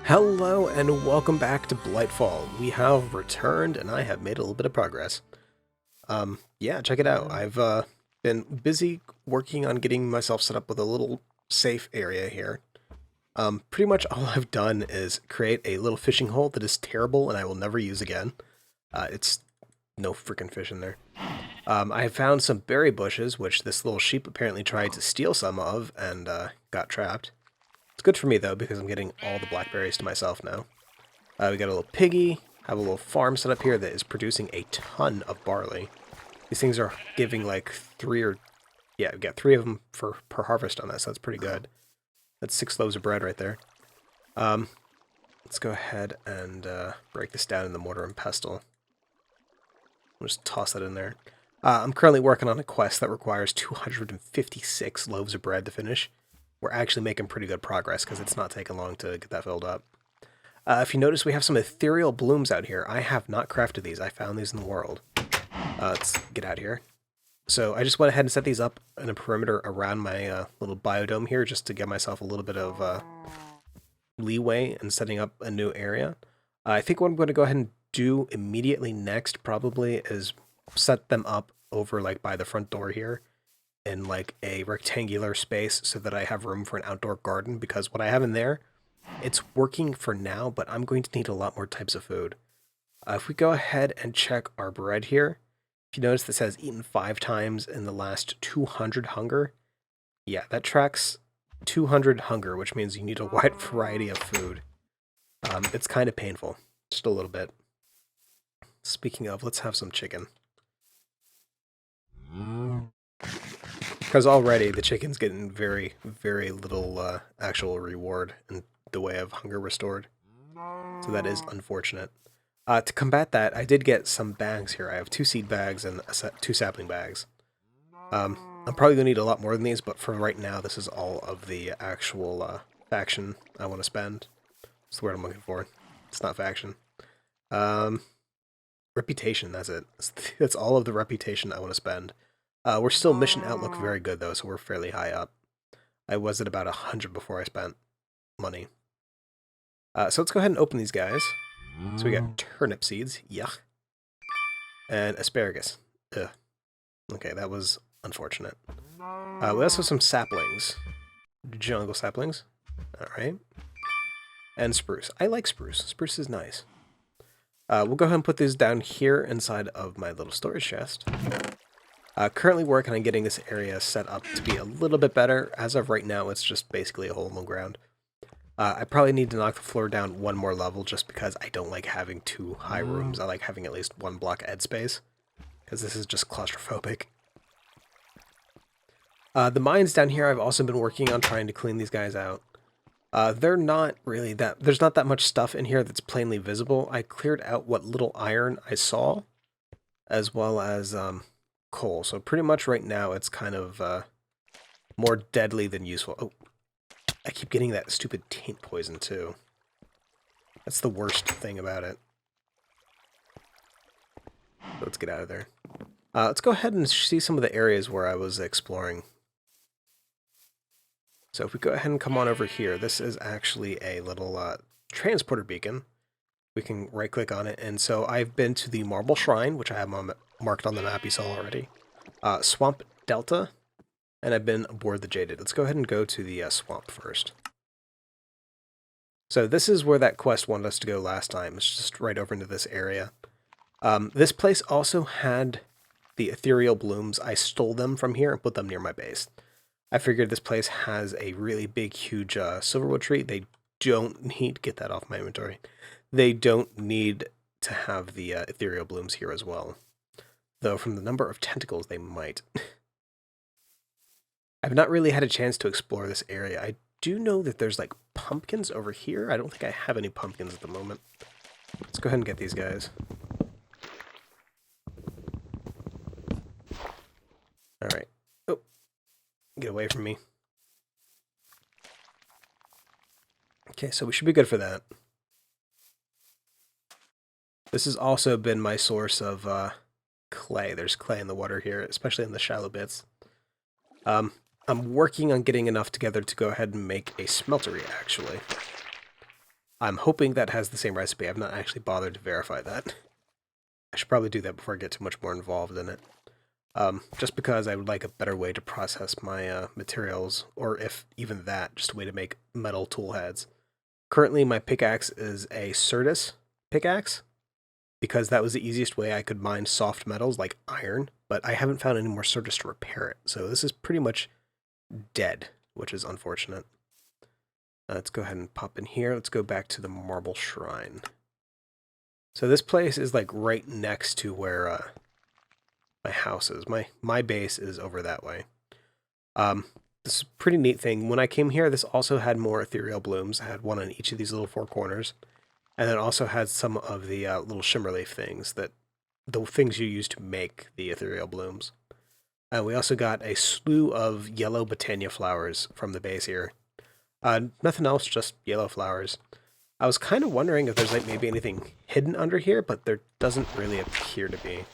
Hello and welcome back to Blightfall. We have returned and I have made a little bit of progress. Yeah, check it out. I've been busy working on getting myself set up with a little safe area here. Pretty much all I've done is create a little fishing hole that is terrible and I will never use again. It's no freaking fish in there. I have found some berry bushes, which this little sheep apparently tried to steal some of and got trapped. It's good for me though, because I'm getting all the blackberries to myself now. We got a little piggy, have a little farm set up here that is producing a ton of barley. These things are giving like we got 3 of them per harvest on that, so that's pretty good. That's 6 loaves of bread right there. Let's go ahead and break this down in the mortar and pestle. I'll just toss that in there. I'm currently working on a quest that requires 256 loaves of bread to finish. We're actually making pretty good progress because it's not taking long to get that filled up. If you notice, we have some ethereal blooms out here. I have not crafted these. I found these in the world. Let's get out of here. So I just went ahead and set these up in a perimeter around my little biodome here just to give myself a little bit of leeway in setting up a new area. I think what I'm going to go ahead and do immediately next probably is set them up over like by the front door here in like a rectangular space so that I have room for an outdoor garden, because what I have in there, it's working for now, but I'm going to need a lot more types of food. If we go ahead and check our bread here, if you notice this says eaten 5 times in the last 200 hunger, yeah, that tracks 200 hunger, which means you need a wide variety of food. It's kind of painful, just a little bit. Speaking of, let's have some chicken. Because already the chicken's getting very, very little actual reward in the way of hunger restored. So that is unfortunate. To combat that, I did get some bags here. I have 2 seed bags and 2 sapling bags. I'm probably going to need a lot more than these, but for right now, this is all of the actual faction I want to spend. That's the word I'm looking for. It's not faction. Reputation, that's it. That's all of the reputation I want to spend. We're still mission outlook very good though, so we're fairly high up. I was at about 100 before I spent money. So let's go ahead and open these guys. So we got turnip seeds, yuck, and asparagus. Ugh. Okay, that was unfortunate. We also have some saplings, jungle saplings. All right, and spruce. I like spruce. Spruce is nice. We'll go ahead and put these down here inside of my little storage chest. Currently working on getting this area set up to be a little bit better. As of right now, it's just basically a hole in the ground. I probably need to knock the floor down 1 more level just because I don't like having 2 high rooms. I like having at least 1 block ed space, because this is just claustrophobic. The mines down here, I've also been working on trying to clean these guys out. They're not really there's not that much stuff in here that's plainly visible. I cleared out what little iron I saw, as well as coal. So pretty much right now it's kind of more deadly than useful. Oh, I keep getting that stupid taint poison too. That's the worst thing about it. Let's get out of there. Let's go ahead and see some of the areas where I was exploring. So if we go ahead and come on over here, this is actually a little transporter beacon. We can right-click on it, and so I've been to the Marble Shrine, which I have marked on the map you saw already. Swamp Delta, and I've been aboard the Jaded. Let's go ahead and go to the swamp first. So this is where that quest wanted us to go last time. It's just right over into this area. This place also had the ethereal blooms. I stole them from here and put them near my base. I figured this place has a really big, huge silverwood tree. They don't need... Get that off my inventory. They don't need to have the ethereal blooms here as well. Though from the number of tentacles, they might. I've not really had a chance to explore this area. I do know that there's like pumpkins over here. I don't think I have any pumpkins at the moment. Let's go ahead and get these guys. Alright. Oh. Get away from me. Okay, so we should be good for that. This has also been my source of clay. There's clay in the water here, especially in the shallow bits. I'm working on getting enough together to go ahead and make a smeltery, actually. I'm hoping that has the same recipe. I've not actually bothered to verify that. I should probably do that before I get too much more involved in it. Just because I would like a better way to process my materials, or if even that, just a way to make metal tool heads. Currently, my pickaxe is a Certus pickaxe, because that was the easiest way I could mine soft metals like iron, but I haven't found any more Certus to repair it, so this is pretty much dead, which is unfortunate. Let's go ahead and pop in here. Let's go back to the marble shrine. So this place is like right next to where my house is. My base is over that way. This is a pretty neat thing. When I came here, this also had more ethereal blooms. I had one on each of these little four corners. And then also had some of the little shimmerleaf things, the things you use to make the ethereal blooms. We also got a slew of yellow botania flowers from the base here. Nothing else, just yellow flowers. I was kind of wondering if there's like maybe anything hidden under here, but there doesn't really appear to be.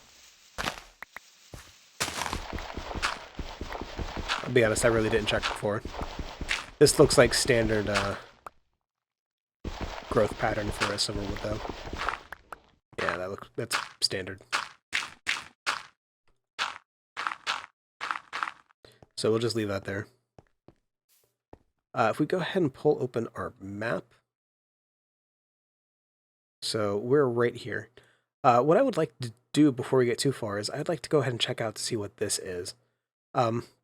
I'll be honest, I really didn't check before. This looks like standard growth pattern for a silverwood, though. Yeah, that's standard. So we'll just leave that there. If we go ahead and pull open our map. So we're right here. What I would like to do before we get too far is I'd like to go ahead and check out to see what this is.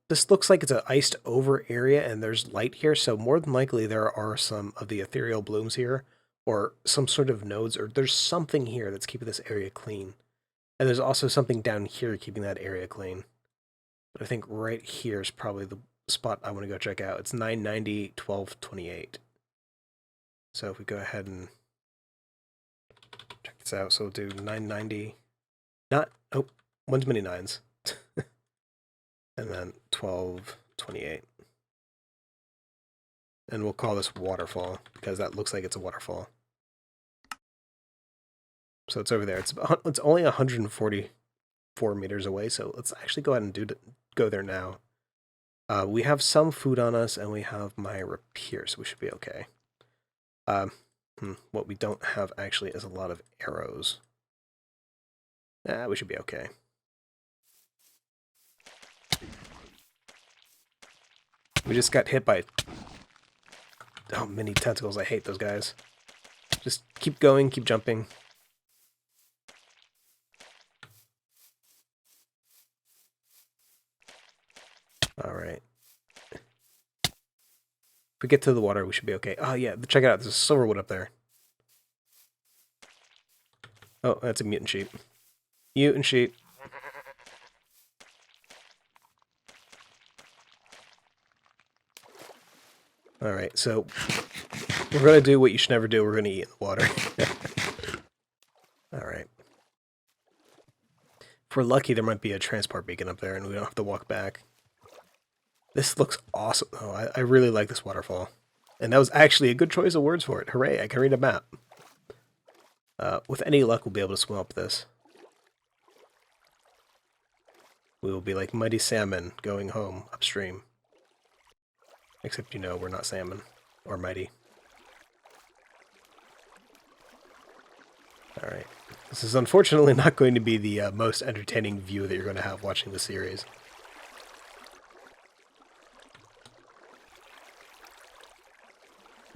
This looks like it's an iced over area and there's light here, so more than likely there are some of the ethereal blooms here, or some sort of nodes, or there's something here that's keeping this area clean. And there's also something down here keeping that area clean. But I think right here is probably the spot I want to go check out. It's 990, 1228. So if we go ahead and check this out, so we'll do 990, one's many nines. And then 1228. And we'll call this Waterfall, because that looks like it's a waterfall. So it's over there. It's only 144 meters away, so let's actually go ahead and go there now. We have some food on us, and we have my rapier, so we should be okay. What we don't have, actually, is a lot of arrows. We should be okay. We just got hit by many tentacles. I hate those guys. Just keep going, keep jumping. Alright. If we get to the water, we should be okay. Oh yeah, check it out. There's a silverwood up there. Oh, that's a mutant sheep. Mutant sheep. Alright, so we're going to do what you should never do. We're going to eat in the water. Alright. If we're lucky, there might be a transport beacon up there and we don't have to walk back. This looks awesome. Oh, I really like this waterfall. And that was actually a good choice of words for it. Hooray, I can read a map. With any luck, we'll be able to swim up this. We will be like mighty salmon going home upstream. Except, we're not salmon. Or mighty. Alright. This is unfortunately not going to be the most entertaining view that you're going to have watching the series.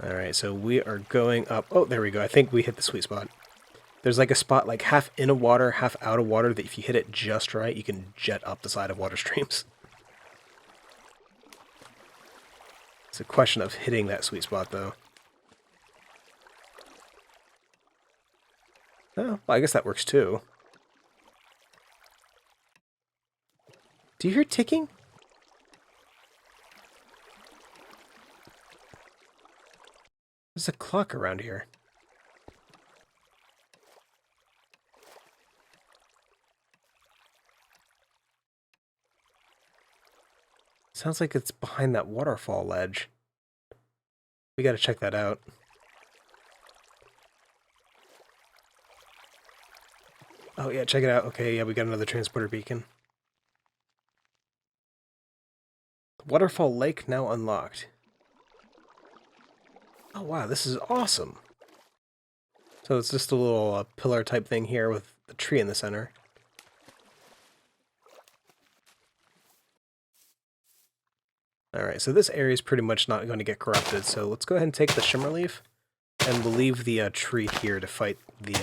Alright, so we are going up. Oh, there we go. I think we hit the sweet spot. There's like a spot like half in a water, half out of water that if you hit it just right, you can jet up the side of water streams. It's a question of hitting that sweet spot, though. Oh, well, I guess that works, too. Do you hear ticking? There's a clock around here. Sounds like it's behind that waterfall ledge. We gotta check that out. Oh yeah, check it out. Okay, yeah, we got another transporter beacon. Waterfall Lake now unlocked. Oh wow, this is awesome. So it's just a little pillar type thing here with the tree in the center. Alright, so this area is pretty much not going to get corrupted, so let's go ahead and take the shimmer leaf, and we'll leave the tree here to fight the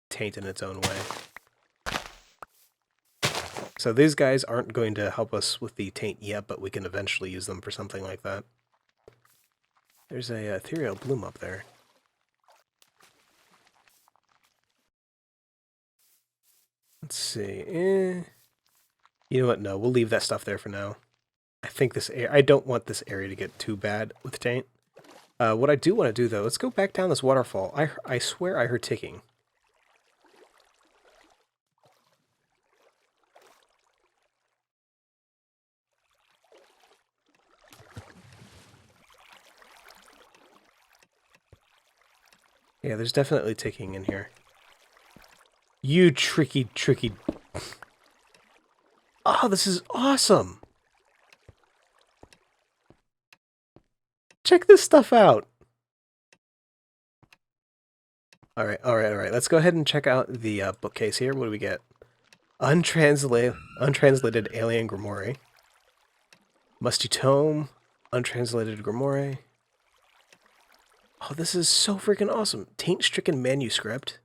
taint in its own way. So these guys aren't going to help us with the taint yet, but we can eventually use them for something like that. There's a ethereal bloom up there. Let's see. You know what? No, we'll leave that stuff there for now. I think this I don't want this area to get too bad with taint. What I do want to do, though, let's go back down this waterfall. I swear I heard ticking. Yeah, there's definitely ticking in here. You tricky. Oh, this is awesome! Check this stuff out! Alright. Let's go ahead and check out the bookcase here. What do we get? Untranslated Alien Grimoire. Musty Tome. Untranslated Grimoire. Oh, this is so freaking awesome. Taint-stricken manuscript.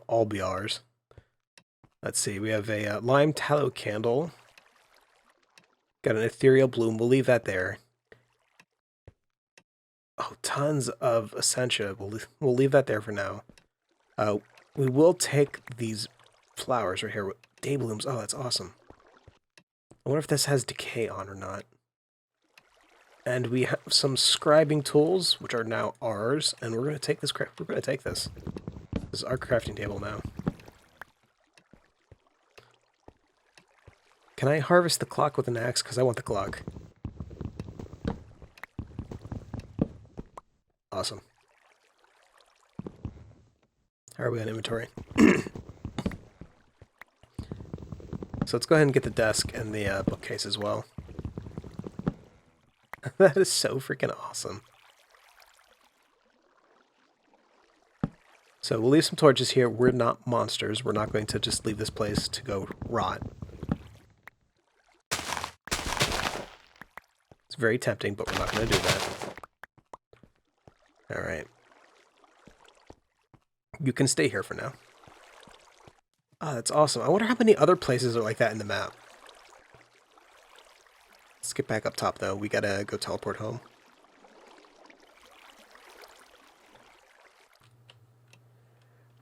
All be ours. Let's see, we have a lime tallow candle. Got an ethereal bloom, we'll leave that there. Oh, tons of essentia, we'll leave that there for now. We will take these flowers right here with day blooms. Oh, that's awesome. I wonder if this has decay on or not. And we have some scribing tools, which are now ours, and we're going to take this. We're going to take this. This is our crafting table now. Can I harvest the clock with an axe? Because I want the clock. Awesome. How are we on inventory? So let's go ahead and get the desk and the bookcase as well. That is so freaking awesome. So we'll leave some torches here. We're not monsters. We're not going to just leave this place to go rot. It's very tempting, but we're not going to do that. Alright. You can stay here for now. Oh, that's awesome. I wonder how many other places are like that in the map. Let's get back up top, though. We gotta go teleport home.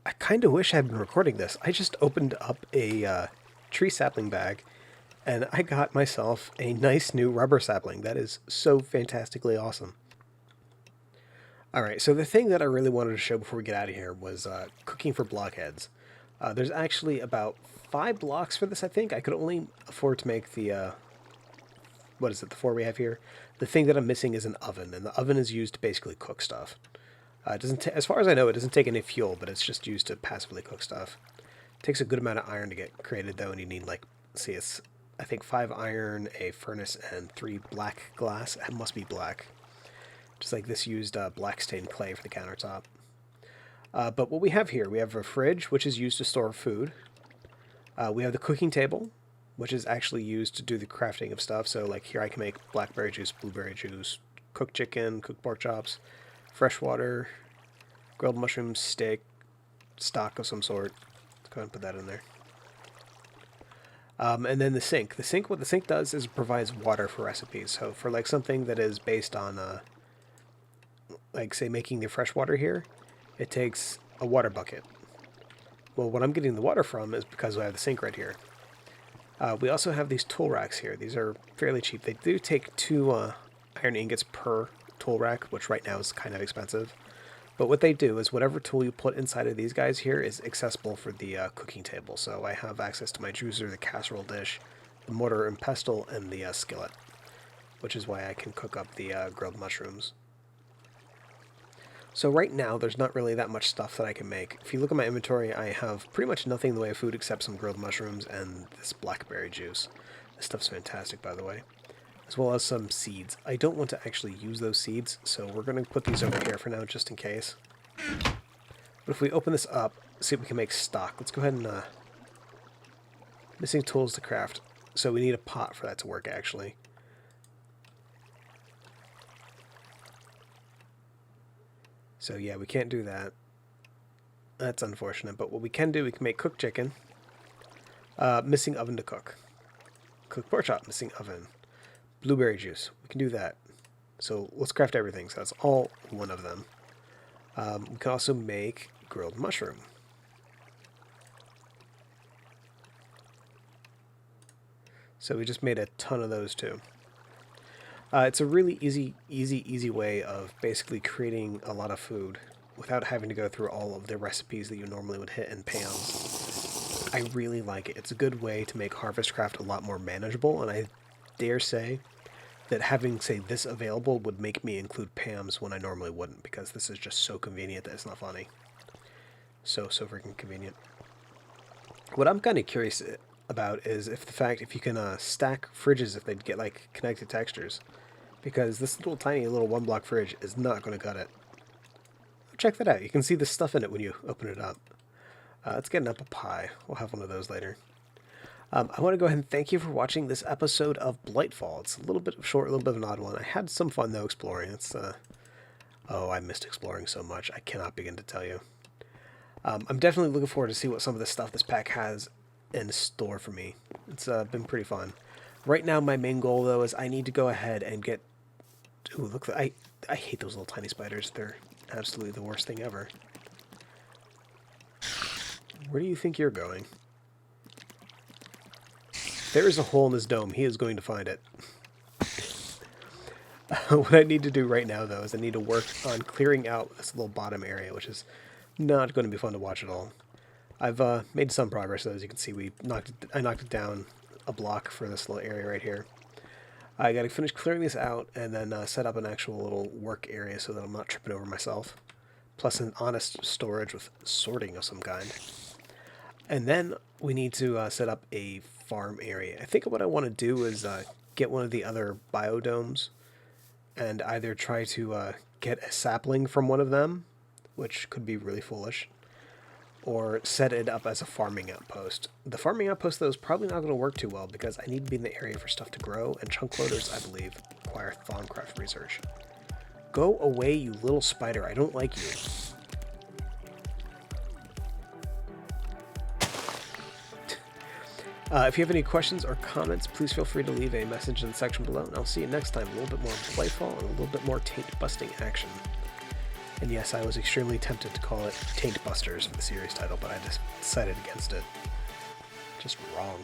I kind of wish I had been recording this. I just opened up a tree sapling bag, and I got myself a nice new rubber sapling. That is so fantastically awesome. Alright, so the thing that I really wanted to show before we get out of here was cooking for blockheads. There's actually about 5 blocks for this, I think. I could only afford to make the... what is it, the 4 we have here? The thing that I'm missing is an oven, and the oven is used to basically cook stuff. It doesn't, as far as I know, it doesn't take any fuel, but it's just used to passively cook stuff. It takes a good amount of iron to get created, though, and you need, like, see, it's, I think 5 iron, a furnace, and 3 black glass. It must be black. Just like this used black stained clay for the countertop. But what we have here, we have a fridge, which is used to store food. We have the cooking table, which is actually used to do the crafting of stuff. So, like, here I can make blackberry juice, blueberry juice, cooked chicken, cooked pork chops, fresh water, grilled mushrooms, steak, stock of some sort. Let's go ahead and put that in there. And then the sink. The sink, what the sink does is provides water for recipes. So for, like, something that is based on, like, say, making the fresh water here, it takes a water bucket. Well, what I'm getting the water from is because I have the sink right here. We also have these tool racks here. These are fairly cheap. They do take 2 iron ingots per tool rack, which right now is kind of expensive. But what they do is whatever tool you put inside of these guys here is accessible for the cooking table. So I have access to my juicer, the casserole dish, the mortar and pestle, and the skillet, which is why I can cook up the grilled mushrooms. So right now, there's not really that much stuff that I can make. If you look at my inventory, I have pretty much nothing in the way of food except some grilled mushrooms and this blackberry juice. This stuff's fantastic, by the way. as well as some seeds. I don't want to actually use those seeds, so we're going to put these over here for now just in case. But if we open this up, see if we can make stock. Let's go ahead and... missing tools to craft. So we need a pot for that to work, actually. So yeah, we can't do that. That's unfortunate, but what we can do, we can make cooked chicken. Missing oven to cook. Cooked pork chop, missing oven. Blueberry juice, we can do that. So let's craft everything, so that's all one of them. We can also make grilled mushroom. So we just made a ton of those too. It's a really easy way of basically creating a lot of food without having to go through all of the recipes that you normally would hit in pans. I really like it. It's a good way to make Harvestcraft a lot more manageable, and I dare say that having, say, this available would make me include Pams when I normally wouldn't, because this is just so convenient that it's not funny. So freaking convenient. What I'm kind of curious about is if you can stack fridges if they get like connected textures, because this tiny little one block fridge is not going to cut it. Check that out. You can see the stuff in it when you open it up. Let's get an apple pie. We'll have one of those later. I want to go ahead and thank you for watching this episode of Blightfall. It's a little bit short, a little bit of an odd one. I had some fun though exploring. Oh, I missed exploring so much. I cannot begin to tell you. I'm definitely looking forward to see what some of the stuff this pack has in store for me. It's been pretty fun. Right now, my main goal though is I need to go ahead and get. Ooh, look! I hate those little tiny spiders. They're absolutely the worst thing ever. Where do you think you're going? There is a hole in this dome. He is going to find it. What I need to do right now, though, is I need to work on clearing out this little bottom area, which is not going to be fun to watch at all. I've made some progress, though. As you can see, I knocked it down a block for this little area right here. I got to finish clearing this out and then set up an actual little work area so that I'm not tripping over myself. Plus an honest storage with sorting of some kind. And then we need to set up a farm area. I think what I want to do is get one of the other biodomes and either try to get a sapling from one of them, which could be really foolish, or set it up as a farming outpost. The farming outpost, though, is probably not going to work too well because I need to be in the area for stuff to grow, and chunk loaders, I believe, require Thaumcraft research. Go away, you little spider. I don't like you. If you have any questions or comments, please feel free to leave a message in the section below, and I'll see you next time. A little bit more Blightfall and a little bit more taint-busting action. And yes, I was extremely tempted to call it Taint Busters for the series title, but I just decided against it. Just wrong.